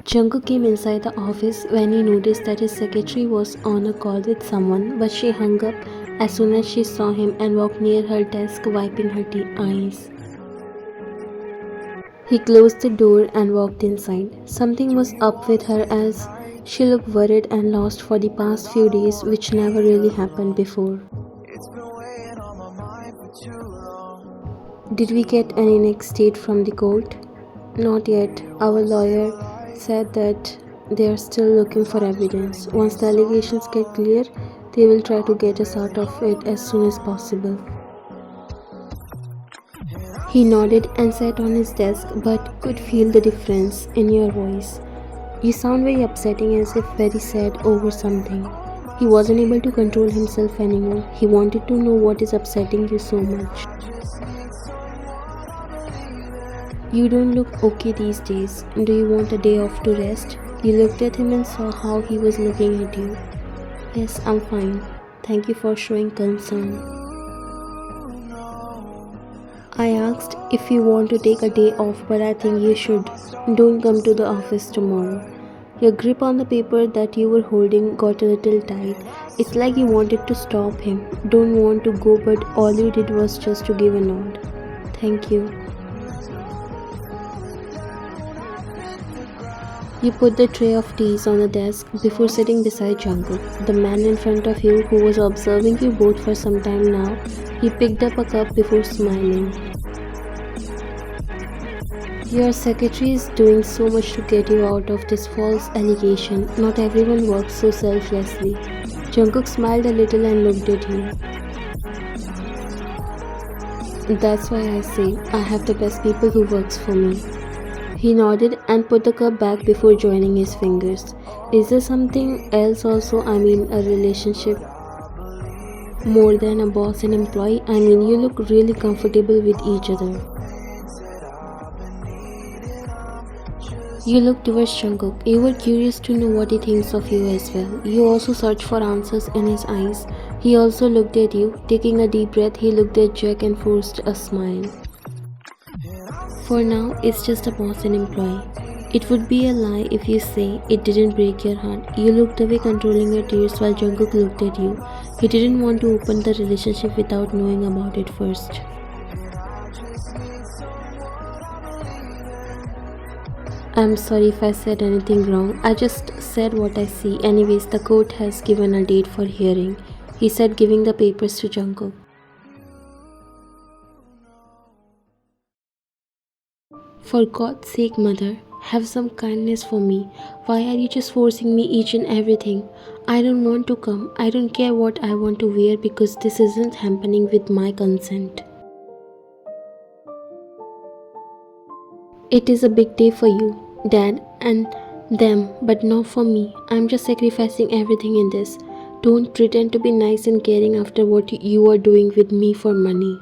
Jungkook came inside the office when he noticed that his secretary was on a call with someone, but she hung up as soon as she saw him and walked near her desk wiping her eyes. He closed the door and walked inside. Something was up with her as she looked worried and lost for the past few days, which never really happened before. Did we get any next date from the court? Not yet. Our lawyer said that they are still looking for evidence. Once the allegations get clear, they will try to get us out of it as soon as possible. He nodded and sat on his desk but could feel the difference in your voice. You sound very upsetting, as if very sad over something. He wasn't able to control himself anymore. He wanted to know what is upsetting you so much. You don't look okay these days. Do you want a day off to rest? You looked at him and saw how he was looking at you. Yes, I'm fine. Thank you for showing concern. I asked if you want to take a day off, but I think you should. Don't come to the office tomorrow. Your grip on the paper that you were holding got a little tight. It's like you wanted to stop him. Don't want to go, but all you did was just to give a nod. Thank you. You put the tray of teas on the desk before sitting beside Jungkook, the man in front of you who was observing you both for some time now. He picked up a cup before smiling. Your secretary is doing so much to get you out of this false allegation. Not everyone works so selflessly. Jungkook smiled a little and looked at you. That's why I say I have the best people who works for me. He nodded and put the cup back before joining his fingers. Is there something else also? I mean, a relationship? More than a boss and employee? I mean, you look really comfortable with each other. You looked towards Jungkook. You were curious to know what he thinks of you as well. You also searched for answers in his eyes. He also looked at you. Taking a deep breath, he looked at Jack and forced a smile. For now, it's just a boss and employee. It would be a lie if you say it didn't break your heart. You looked away, controlling your tears, while Jungkook looked at you. He didn't want to open the relationship without knowing about it first. I'm sorry if I said anything wrong. I just said what I see. Anyways, the court has given a date for hearing, he said, giving the papers to Jungkook. For God's sake, mother, have some kindness for me. Why are you just forcing me each and everything? I don't want to come. I don't care what I want to wear because this isn't happening with my consent. It is a big day for you, Dad, and them, but not for me. I'm just sacrificing everything in this. Don't pretend to be nice and caring after what you are doing with me for money.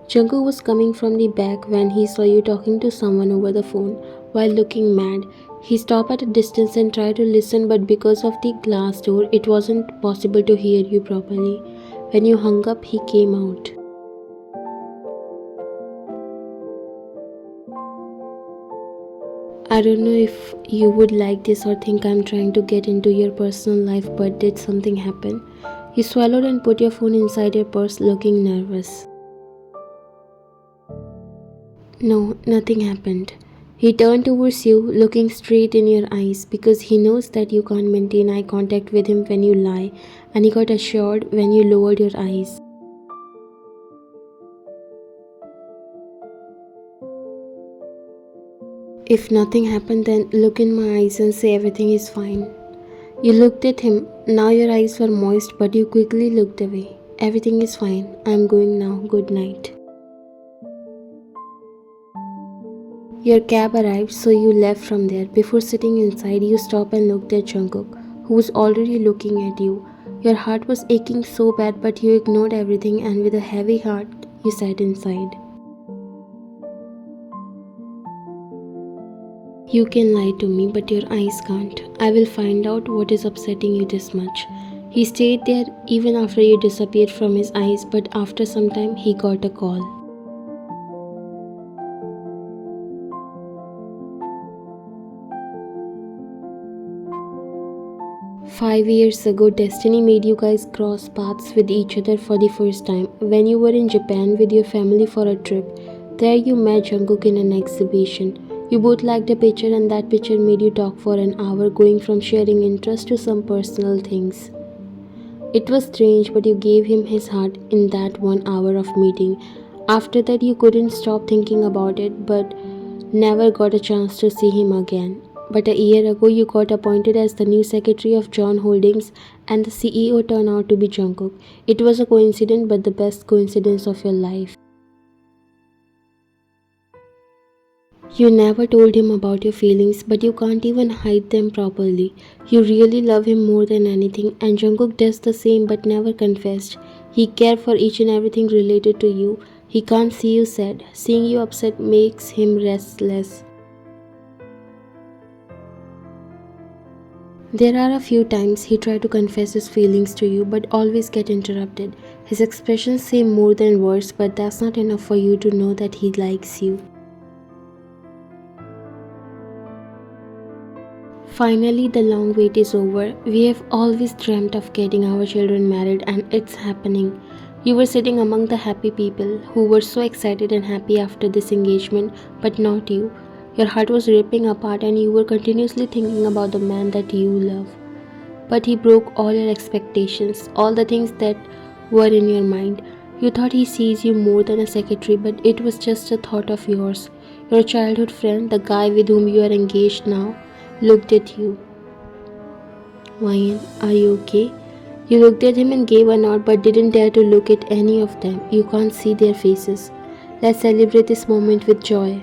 Jungkook was coming from the back when he saw you talking to someone over the phone while looking mad. He stopped at a distance and tried to listen, but because of the glass door, it wasn't possible to hear you properly. When you hung up, he came out. I don't know if you would like this or think I'm trying to get into your personal life, but did something happen? You swallowed and put your phone inside your purse, looking nervous. No, nothing happened. He turned towards you, looking straight in your eyes, because he knows that you can't maintain eye contact with him when you lie, and he got assured when you lowered your eyes. If nothing happened, then look in my eyes and say everything is fine. You looked at him. Now your eyes were moist, but you quickly looked away. Everything is fine. I'm going now. Good night. Your cab arrived, so you left from there. Before sitting inside, you stopped and looked at Jungkook, who was already looking at you. Your heart was aching so bad, but you ignored everything, and with a heavy heart, you sat inside. You can lie to me, but your eyes can't. I will find out what is upsetting you this much. He stayed there even after you disappeared from his eyes, but after some time, he got a call. 5 years ago, destiny made you guys cross paths with each other for the first time. When you were in Japan with your family for a trip, there you met Jungkook in an exhibition. You both liked a picture, and that picture made you talk for an hour, going from sharing interest to some personal things. It was strange, but you gave him his heart in that 1 hour of meeting. After that, you couldn't stop thinking about it, but never got a chance to see him again. But a year ago, you got appointed as the new secretary of John Holdings, and the CEO turned out to be Jungkook. It was a coincidence, but the best coincidence of your life. You never told him about your feelings, but you can't even hide them properly. You really love him more than anything, and Jungkook does the same but never confessed. He cares for each and everything related to you. He can't see you sad. Seeing you upset makes him restless. There are a few times he tried to confess his feelings to you but always get interrupted. His expressions say more than words, but that's not enough for you to know that he likes you. Finally, the long wait is over. We have always dreamt of getting our children married, and it's happening. You were sitting among the happy people who were so excited and happy after this engagement, but not you. Your heart was ripping apart, and you were continuously thinking about the man that you love. But he broke all your expectations, all the things that were in your mind. You thought he sees you more than a secretary, but it was just a thought of yours. Your childhood friend, the guy with whom you are engaged now, looked at you. Ryan, are you okay? You looked at him and gave a nod but didn't dare to look at any of them. You can't see their faces. Let's celebrate this moment with joy.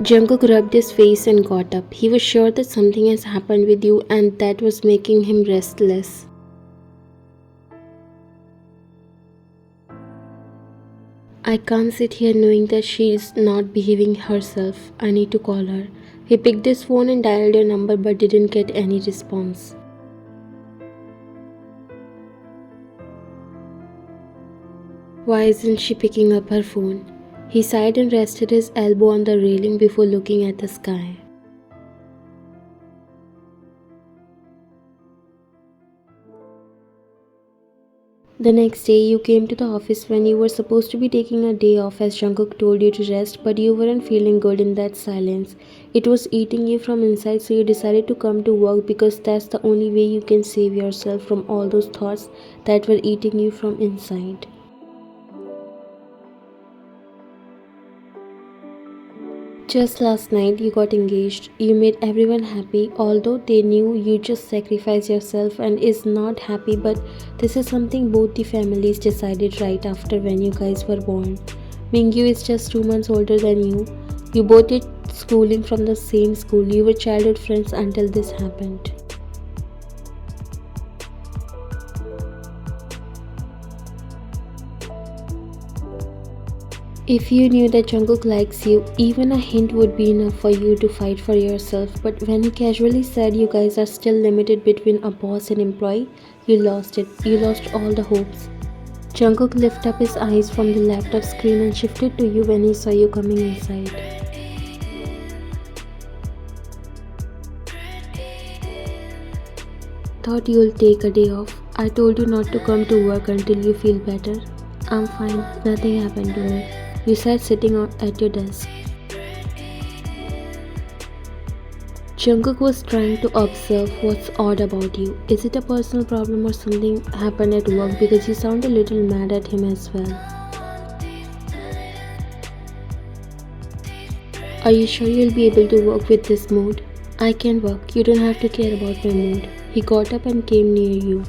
Jungkook rubbed his face and got up. He was sure that something has happened with you and that was making him restless. I can't sit here knowing that she is not behaving herself. I need to call her. He picked his phone and dialed your number but didn't get any response. Why isn't she picking up her phone? He sighed and rested his elbow on the railing before looking at the sky. The next day, you came to the office when you were supposed to be taking a day off as Jungkook told you to rest, but you weren't feeling good in that silence. It was eating you from inside, so you decided to come to work because that's the only way you can save yourself from all those thoughts that were eating you from inside. Just last night, you got engaged. You made everyone happy, although they knew you just sacrificed yourself and is not happy. But this is something both the families decided right after when you guys were born. Mingu is just 2 months older than you. You both did schooling from the same school. You were childhood friends until this happened. If you knew that Jungkook likes you, even a hint would be enough for you to fight for yourself. But when he casually said you guys are still limited between a boss and employee, you lost it. You lost all the hopes. Jungkook lifted up his eyes from the laptop screen and shifted to you when he saw you coming inside. Thought you'll take a day off. I told you not to come to work until you feel better. I'm fine. Nothing happened to me. You said sitting at your desk. Jungkook was trying to observe what's odd about you. Is it a personal problem or something happened at work because you sound a little mad at him as well? Are you sure you'll be able to work with this mood? I can work. You don't have to care about my mood. He got up and came near you.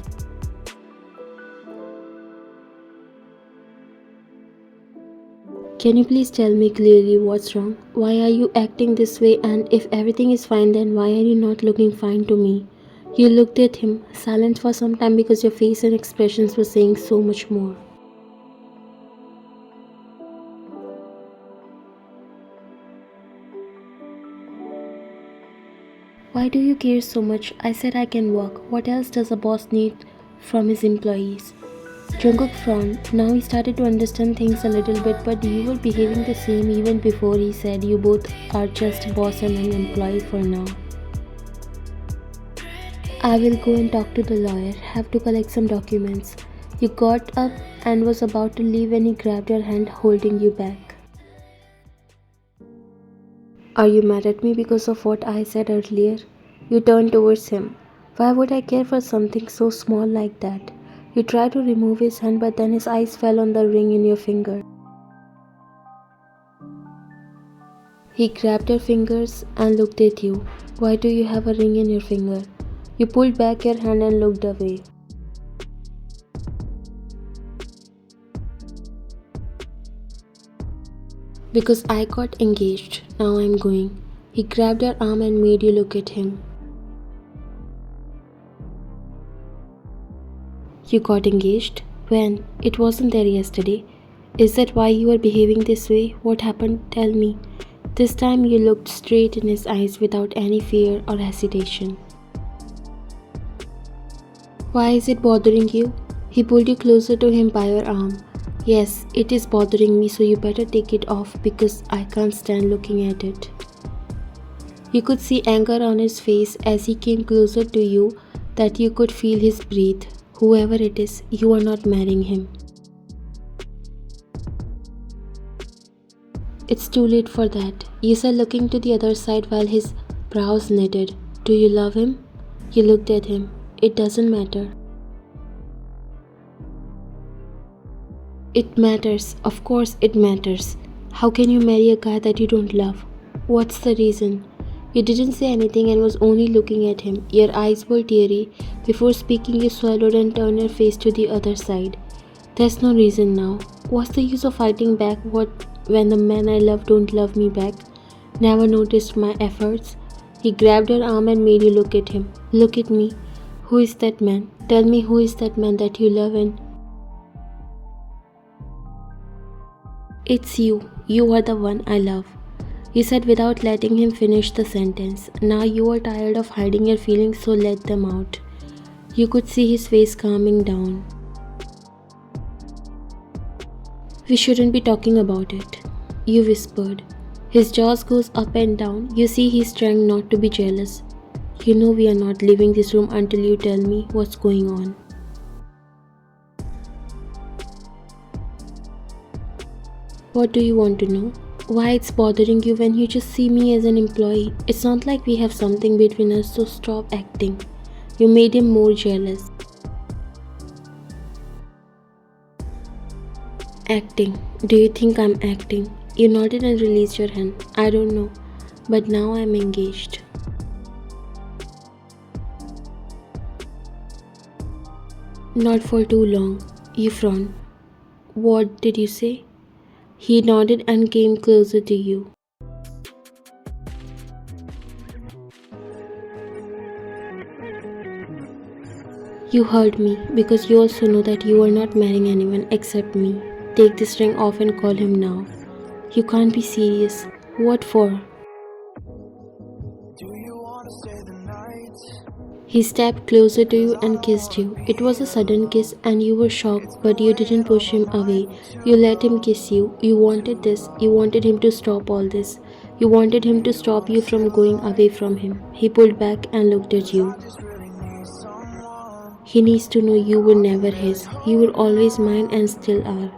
Can you please tell me clearly what's wrong? Why are you acting this way, and if everything is fine then why are you not looking fine to me? You looked at him, silent for some time because your face and expressions were saying so much more. Why do you care so much? I said I can work. What else does a boss need from his employees? Jungkook frowned. Now he started to understand things a little bit, but you were behaving the same even before he said you both are just boss and an employee for now. I will go and talk to the lawyer, have to collect some documents. You got up and was about to leave when he grabbed your hand, holding you back. Are you mad at me because of what I said earlier? You turned towards him. Why would I care for something so small like that? You tried to remove his hand, but then his eyes fell on the ring in your finger. He grabbed your fingers and looked at you. Why do you have a ring in your finger? You pulled back your hand and looked away. Because I got engaged. Now I'm going. He grabbed your arm and made you look at him. You got engaged? When? It wasn't there yesterday. Is that why you are behaving this way? What happened? Tell me. This time you looked straight in his eyes without any fear or hesitation. Why is it bothering you? He pulled you closer to him by your arm. Yes, it is bothering me, so you better take it off because I can't stand looking at it. You could see anger on his face as he came closer to you, that you could feel his breath. Whoever it is, you are not marrying him. It's too late for that. You said, looking to the other side while his brows knitted. Do you love him? You looked at him. It doesn't matter. It matters. Of course it matters. How can you marry a guy that you don't love? What's the reason? You didn't say anything and was only looking at him. Your eyes were teary. Before speaking, you swallowed and turned your face to the other side. There's no reason now. What's the use of fighting back when the man I love don't love me back? Never noticed my efforts? He grabbed your arm and made you look at him. Look at me. Who is that man? Tell me, who is that man that you love and... It's you. You are the one I love. You said without letting him finish the sentence. Now you are tired of hiding your feelings, so let them out. You could see his face calming down. We shouldn't be talking about it, you whispered. His jaws goes up and down. You see he's trying not to be jealous. You know we are not leaving this room until you tell me what's going on. What do you want to know? Why it's bothering you when you just see me as an employee? It's not like we have something between us, so stop acting. You made him more jealous. Acting? Do you think I'm acting? You nodded and released your hand. I don't know, but now I'm engaged. Not for too long. You frowned. What did you say? He nodded and came closer to you. You heard me because you also know that you are not marrying anyone except me. Take this ring off and call him now. You can't be serious. What for? He stepped closer to you and kissed you. It was a sudden kiss and you were shocked, but you didn't push him away. You let him kiss you. You wanted this. You wanted him to stop all this. You wanted him to stop you from going away from him. He pulled back and looked at you. He needs to know you were never his. You were always mine and still are.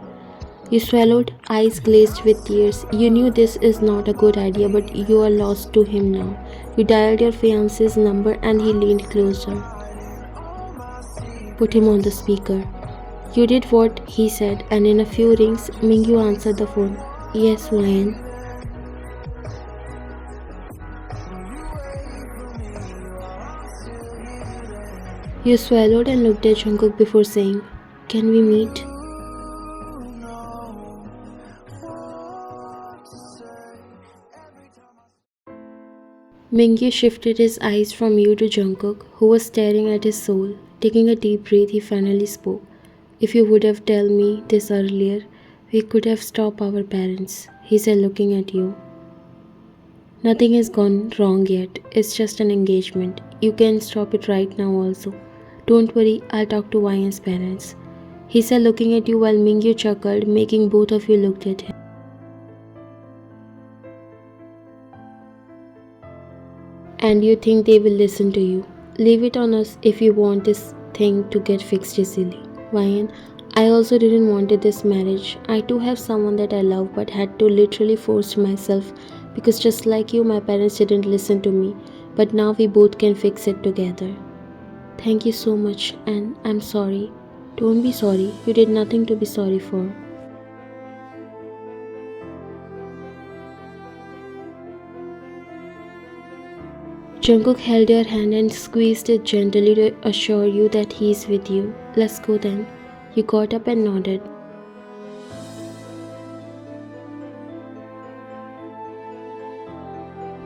You swallowed, eyes glazed with tears. You knew this is not a good idea, but you are lost to him now. You dialed your fiancé's number and he leaned closer. Put him on the speaker. You did what he said, and in a few rings, Mingu answered the phone. Yes, Lion. You swallowed and looked at Jungkook before saying, Can we meet? Mingu shifted his eyes from you to Jungkook, who was staring at his soul. Taking a deep breath, he finally spoke. If you would have told me this earlier, we could have stopped our parents, he said, looking at you. Nothing has gone wrong yet. It's just an engagement. You can stop it right now also. Don't worry, I'll talk to Ryan's parents. he said, looking at you while Mingyu chuckled, making both of you look at him. And you think they will listen to you. Leave it on us if you want this thing to get fixed easily. Ryan, I also didn't wanted this marriage. I too have someone that I love but had to literally force myself because just like you, my parents didn't listen to me. But now we both can fix it together. Thank you so much, and I'm sorry. Don't be sorry. You did nothing to be sorry for. Jungkook held your hand and squeezed it gently to assure you that he's with you. Let's go then. You got up and nodded.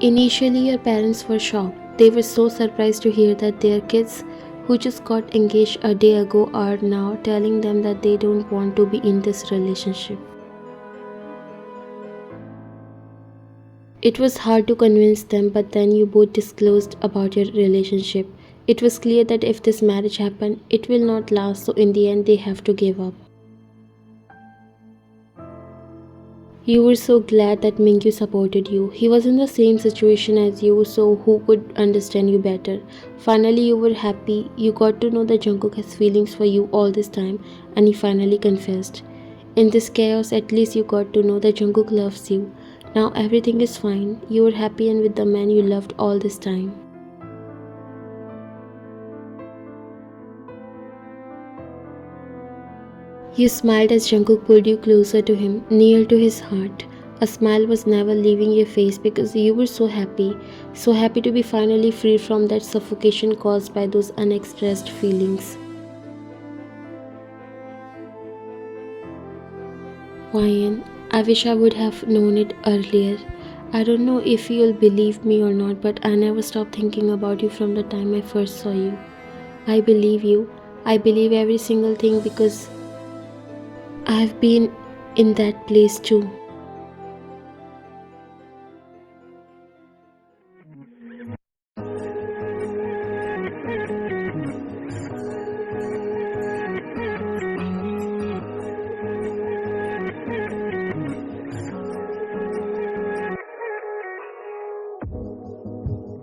Initially, your parents were shocked. They were so surprised to hear that their kids, who just got engaged a day ago, are now telling them that they don't want to be in this relationship. It was hard to convince them, but then you both disclosed about your relationship. It was clear that if this marriage happened, it will not last, so in the end, they have to give up. You were so glad that Mingu supported you. He was in the same situation as you, so who could understand you better? Finally, you were happy. You got to know that Jungkook has feelings for you all this time, and he finally confessed. In this chaos, at least you got to know that Jungkook loves you. Now everything is fine. You are happy and with the man you loved all this time. You smiled as Jungkook pulled you closer to him, near to his heart. A smile was never leaving your face because you were so happy to be finally free from that suffocation caused by those unexpressed feelings. Ryan, I wish I would have known it earlier. I don't know if you'll believe me or not, but I never stopped thinking about you from the time I first saw you. I believe you. I believe every single thing because I've been in that place too.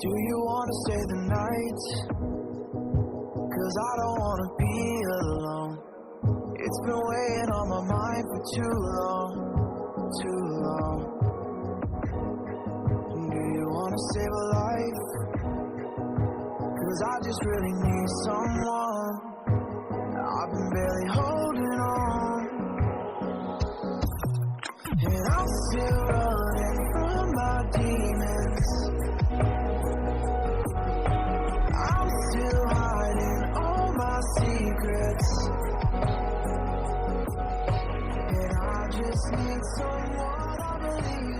Do you wanna stay the night? Cause I don't wanna be alone. It's been weighing on my mind for too long, too long. Do you wanna save a life? Cause I just really need someone. I've been barely holding on, and I'm still running from my demons. I'm still hiding all my secrets, and I just need someone I believe